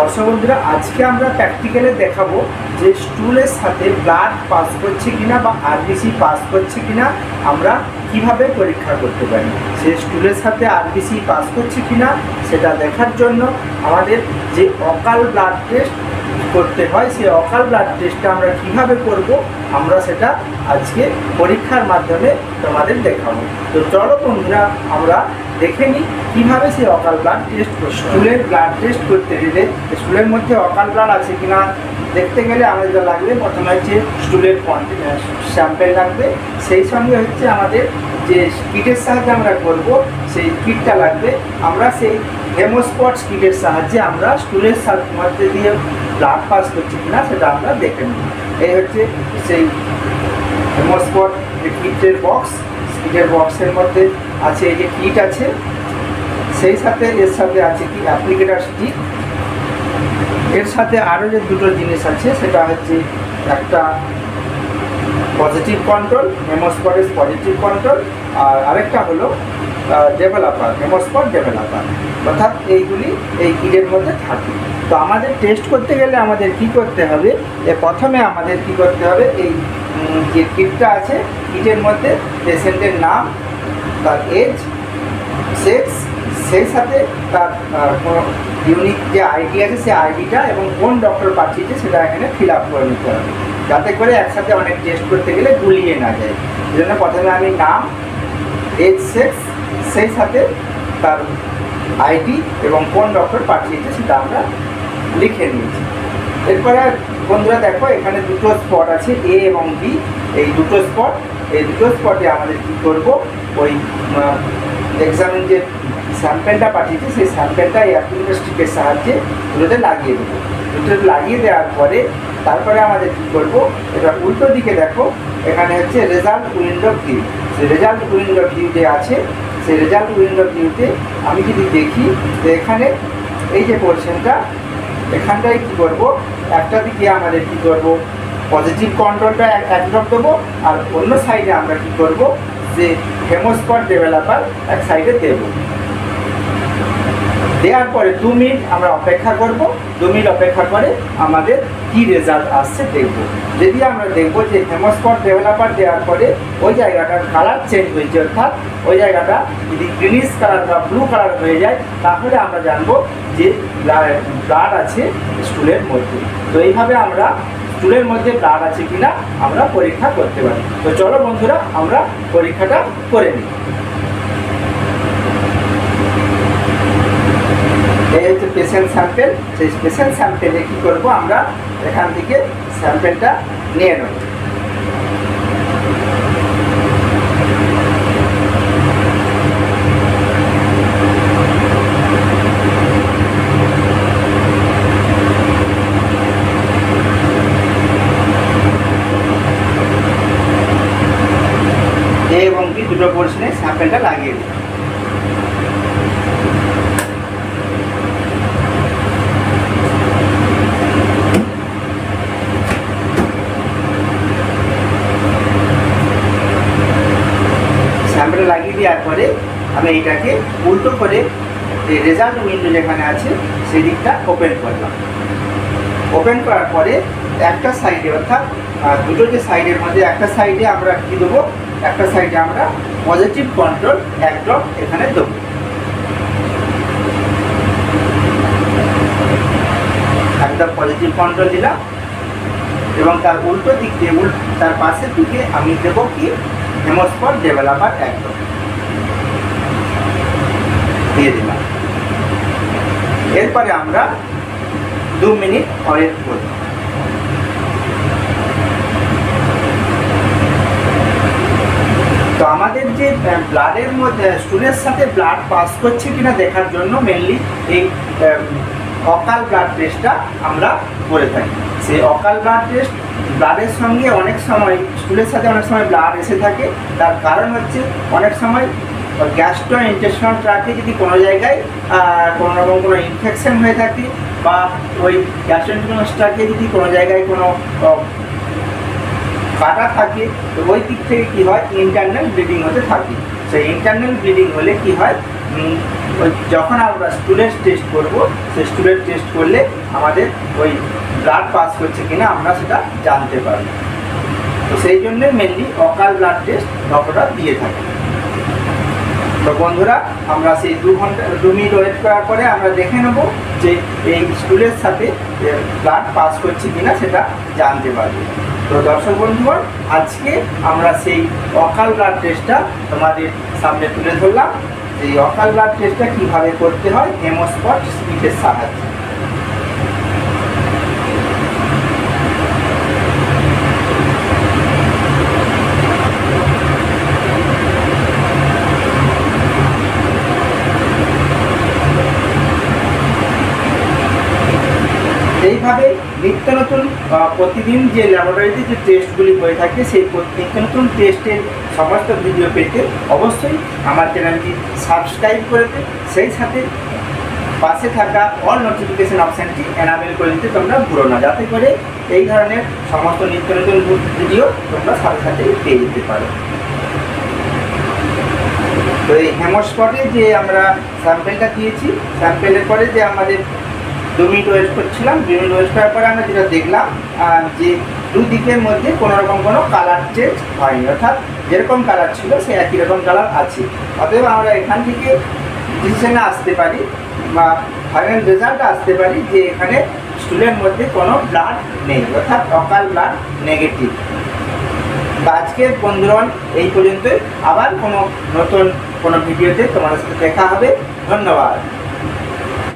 দর্শক বন্ধুরা, আজকে আমরা প্র্যাকটিক্যালে দেখাবো যে স্টুলের সাথে ব্লাড পাস করছে কিনা বা আরবিসি পাস করছে কিনা আমরা কিভাবে পরীক্ষা করতে পারি। সে স্টুলের সাথে আরবিসি পাস করছে কিনা সেটা দেখার জন্য আমাদের যে অকাল ব্লাড টেস্ট করতে হয়, সেই অকাল ব্লাড টেস্টটা আমরা কিভাবে করব আমরা সেটা আজকে পরীক্ষার মাধ্যমে তোমাদের দেখাবো। তো চলো বন্ধুরা, আমরা দেখে নিই কীভাবে সেই অকাল ব্লাড টেস্ট করছে। স্টুলের ব্লাড টেস্ট করতে গেলে স্টুলের মধ্যে অকাল ব্লাড আছে কিনা দেখতে গেলে আমাদের লাগবে প্রথমে হচ্ছে স্টুলের স্যাম্পেল লাগবে, সেই সঙ্গে হচ্ছে আমাদের যে কিটের সাহায্যে আমরা করব সেই কিটটা লাগবে। আমরা সেই হেমোস্পট কিটের সাহায্যে আমরা স্টুলের মধ্যে দিয়ে ব্লাড পাস করছে কিনা সেটা আমরা দেখে নিই। এই হচ্ছে সেই হেমোস্পট কিটের বক্স। কিটের বক্সের মধ্যে আছে এই যে কিট আছে, সেই সাথে এর সাথে আছে কি অ্যাপ্লিকেটার স্টিক। এর সাথে আরও যে দুটো জিনিস আছে সেটা হচ্ছে একটা পজিটিভ কন্ট্রোল, হেমোস্পটের পজিটিভ কন্ট্রোল, আর আরেকটা হলো ডেভেলপার, হেমোস্পট ডেভেলপার। অর্থাৎ এইগুলি এই কিটের মধ্যে থাকে। তো আমাদের টেস্ট করতে গেলে আমাদের কি করতে হবে, প্রথমে আমাদের কি করতে হবে, এই যে কিটটা আছে কিটের মধ্যে পেশেন্টের নাম, তার এজ, সেক্স, সেই সাথে তার কোনো ইউনিক যে আইডি আছে সেই আইডিটা এবং কোন ডক্টর পাঠিয়েছে সেটা এখানে ফিল আপ করে নিতে হবে, যাতে করে একসাথে অনেক টেস্ট করতে গেলে গুলিয়ে না যায়। এই জন্য প্রথমে আমি নাম, এজ, সেক্স, সেই সাথে তার আইডি এবং কোন ডক্টর পাঠিয়েছে সেটা আমরা লিখে নিয়েছি। এরপরে বন্ধুরা দেখো, এখানে দুটো স্পট আছে, এ এবং বি। এই দুটো স্পটে আমাদের কী করব, ওই এক্সামিন যে স্যাম্পেলটা পাঠিয়েছে সেই স্যাম্পেলটা এই অ্যাপ্লিকেটার স্টিকের সাহায্যে দুটোতে লাগিয়ে দেবো। দুটোতে লাগিয়ে দেওয়ার পরে তারপরে আমাদের কী করবো, এটা উল্টো দিকে দেখো, এখানে হচ্ছে রেজাল্ট উইন্ডো ভিউ। সেই রেজাল্ট উইন্ডো ভিউ যে আছে সেই রেজাল্ট উইন্ডো ভিউতে আমি যদি দেখি যে এখানে এই যে পোর্শনটা, এখানটায় কী করবো, একটা দিকে আমাদের কী করবো, পজিটিভ কন্ট্রোলটা এক ড্রপ দেবো, আর অন্য সাইডে আমরা কী করবো যে হেমোস্পট ডেভেলপার এক সাইডে দেবো। দেওয়ার পরে 2 মিনিট আমরা অপেক্ষা করব। 2 মিনিট অপেক্ষা করে আমাদের কি রেজাল্ট আসছে দেখব। যদি আমরা দেখব যে হেমোস্পট ডেভেলপার দেওয়ার পরে ওই জায়গাটার কালার চেঞ্জ হয়েছে, অর্থাৎ ওই জায়গাটা যদি গ্রিনিশ কালার বা ব্লু কালার হয়ে যায়, তাহলে আমরা জানবো যে ব্লাড আছে স্টুলের মধ্যে। তো এইভাবে আমরা স্টুলের মধ্যে ব্লাড আছে কিনা আমরা পরীক্ষা করতে পারি। তো চলো বন্ধুরা, আমরা পরীক্ষাটা করে নিই। এই হচ্ছে পেশেন্ট স্যাম্পেল। সেই পেশেন্ট স্যাম্পেলে কী করবো, আমরা এখান থেকে স্যাম্পেলটা নিয়ে নেব। এ এবং বি দুটো পোর্শনে স্যাম্পেলটা লাগিয়ে দিই। লাগিয়ে দেওয়ার পরে আমি এইটাকে উল্টো করে যে রেজাল্ট উইন্ডো যেখানে আছে সেই দিকটা ওপেন করলাম। ওপেন করার পরে একটা সাইডে, অর্থাৎ দুটো যে সাইডের মধ্যে একটা সাইডে আমরা কী দেবো, একটা সাইডে আমরা পজিটিভ কন্ট্রোল এক ড্রপ এখানে দেবো। একটা পজিটিভ কন্ট্রোল দিলাম এবং তার উল্টো দিক দিয়ে তার পাশের দিকে আমি দেবো কি হেমোস্পট ডেভেলপার এক ড্রপ দিয়ে দিলাম। এরপরে আমরা 2 মিনিট ওয়েট করব। তো আমাদের যে ব্লাডের মধ্যে স্টুলের সাথে ব্লাড পাস করছে কিনা দেখার জন্য মেনলি এই অকাল ব্লাড টেস্টটা আমরা করে থাকি। সেই অকাল ব্লাড টেস্ট ব্লাডের সঙ্গে অনেক সময় স্টুলের সাথে অনেক সময় ব্লাড এসে থাকে। তার কারণ হচ্ছে অনেক সময় গ্যাস্ট্রোইন্টেস্টাইনাল ট্র্যাক্টে যদি কোনো জায়গায় কোনো রকম কোনো ইনফেকশন হয়ে থাকে, বা ওই গ্যাস্ট্রোইন্টেস্টাইনাল ট্র্যাক্টে যদি কোনো জায়গায় কোনো কাটা থাকে, তো ওই দিক থেকে কী হয়, ইন্টারনাল ব্লিডিং হতে থাকে। সেই ইন্টারনাল ব্লিডিং হলে কি হয়, যখন আমরা স্টুলের টেস্ট করব, সেই স্টুলের টেস্ট করলে আমাদের ওই ব্লাড পাস করছে কিনা আমরা সেটা জানতে পারব। তো সেই জন্যে মেনলি অকাল ব্লাড টেস্ট ডক্টররা দিয়ে থাকে। তো বন্ধুরা, আমরা সেই 2 মিনিট ওয়েট করার পরে আমরা দেখে নেব যে এই স্টুলের সাথে ব্লাড পাস করছে কিনা সেটা জানতে পারবো। তো দর্শক বন্ধুগণ, আজকে আমরা সেই অকাল ব্লাড টেস্টটা তোমাদের সামনে তুলে ধরলাম। এই অকাল ব্লাড টেস্টটা কীভাবে করতে হয় হেমোস্পট স্পিচের সাহায্যে। এইভাবে নিত্য নতুন প্রতিদিন যে ল্যাবরেটরিতে যে টেস্টগুলি হয়ে থাকে, সেই নিত্য নতুন টেস্টের সমস্ত ভিডিও পেতে অবশ্যই আমার চ্যানেলটি সাবস্ক্রাইব করে দিন। সেই সাথে পাশে থাকা অল নোটিফিকেশান অপশানটি এনাবেল করে দিতে তোমরা ভুলো না, যাতে করে এই ধরনের সমস্ত নিত্য নতুন ভিডিও তোমরা সাথে সাথে পেয়ে যেতে পারো। তো এই হেমোস্পটে যে আমরা স্যাম্পেলটা দিয়েছি, স্যাম্পেলের পরে যে আমাদের 2 মিনিট ওয়েট করছিলাম, 2 মিনিট ওয়েট করার পরে আমরা যেটা দেখলাম যে দুদিকের মধ্যে কোনো রকম কোনো কালার চেঞ্জ হয়নি, অর্থাৎ যেরকম কালার ছিল সে একই রকম কালার আছে। অতএব আমরা এখান থেকে ডিসিশনে আসতে পারি বা ফাইনাল রেজাল্ট আসতে পারি যে এখানে স্টুলের মধ্যে কোনো ব্লাড নেই, অর্থাৎ অকাল ব্লাড নেগেটিভ। আজকের বন্ধুগণ এই পর্যন্তই, আবার কোনো নতুন কোনো ভিডিওতে তোমাদের সাথে দেখা হবে। ধন্যবাদ।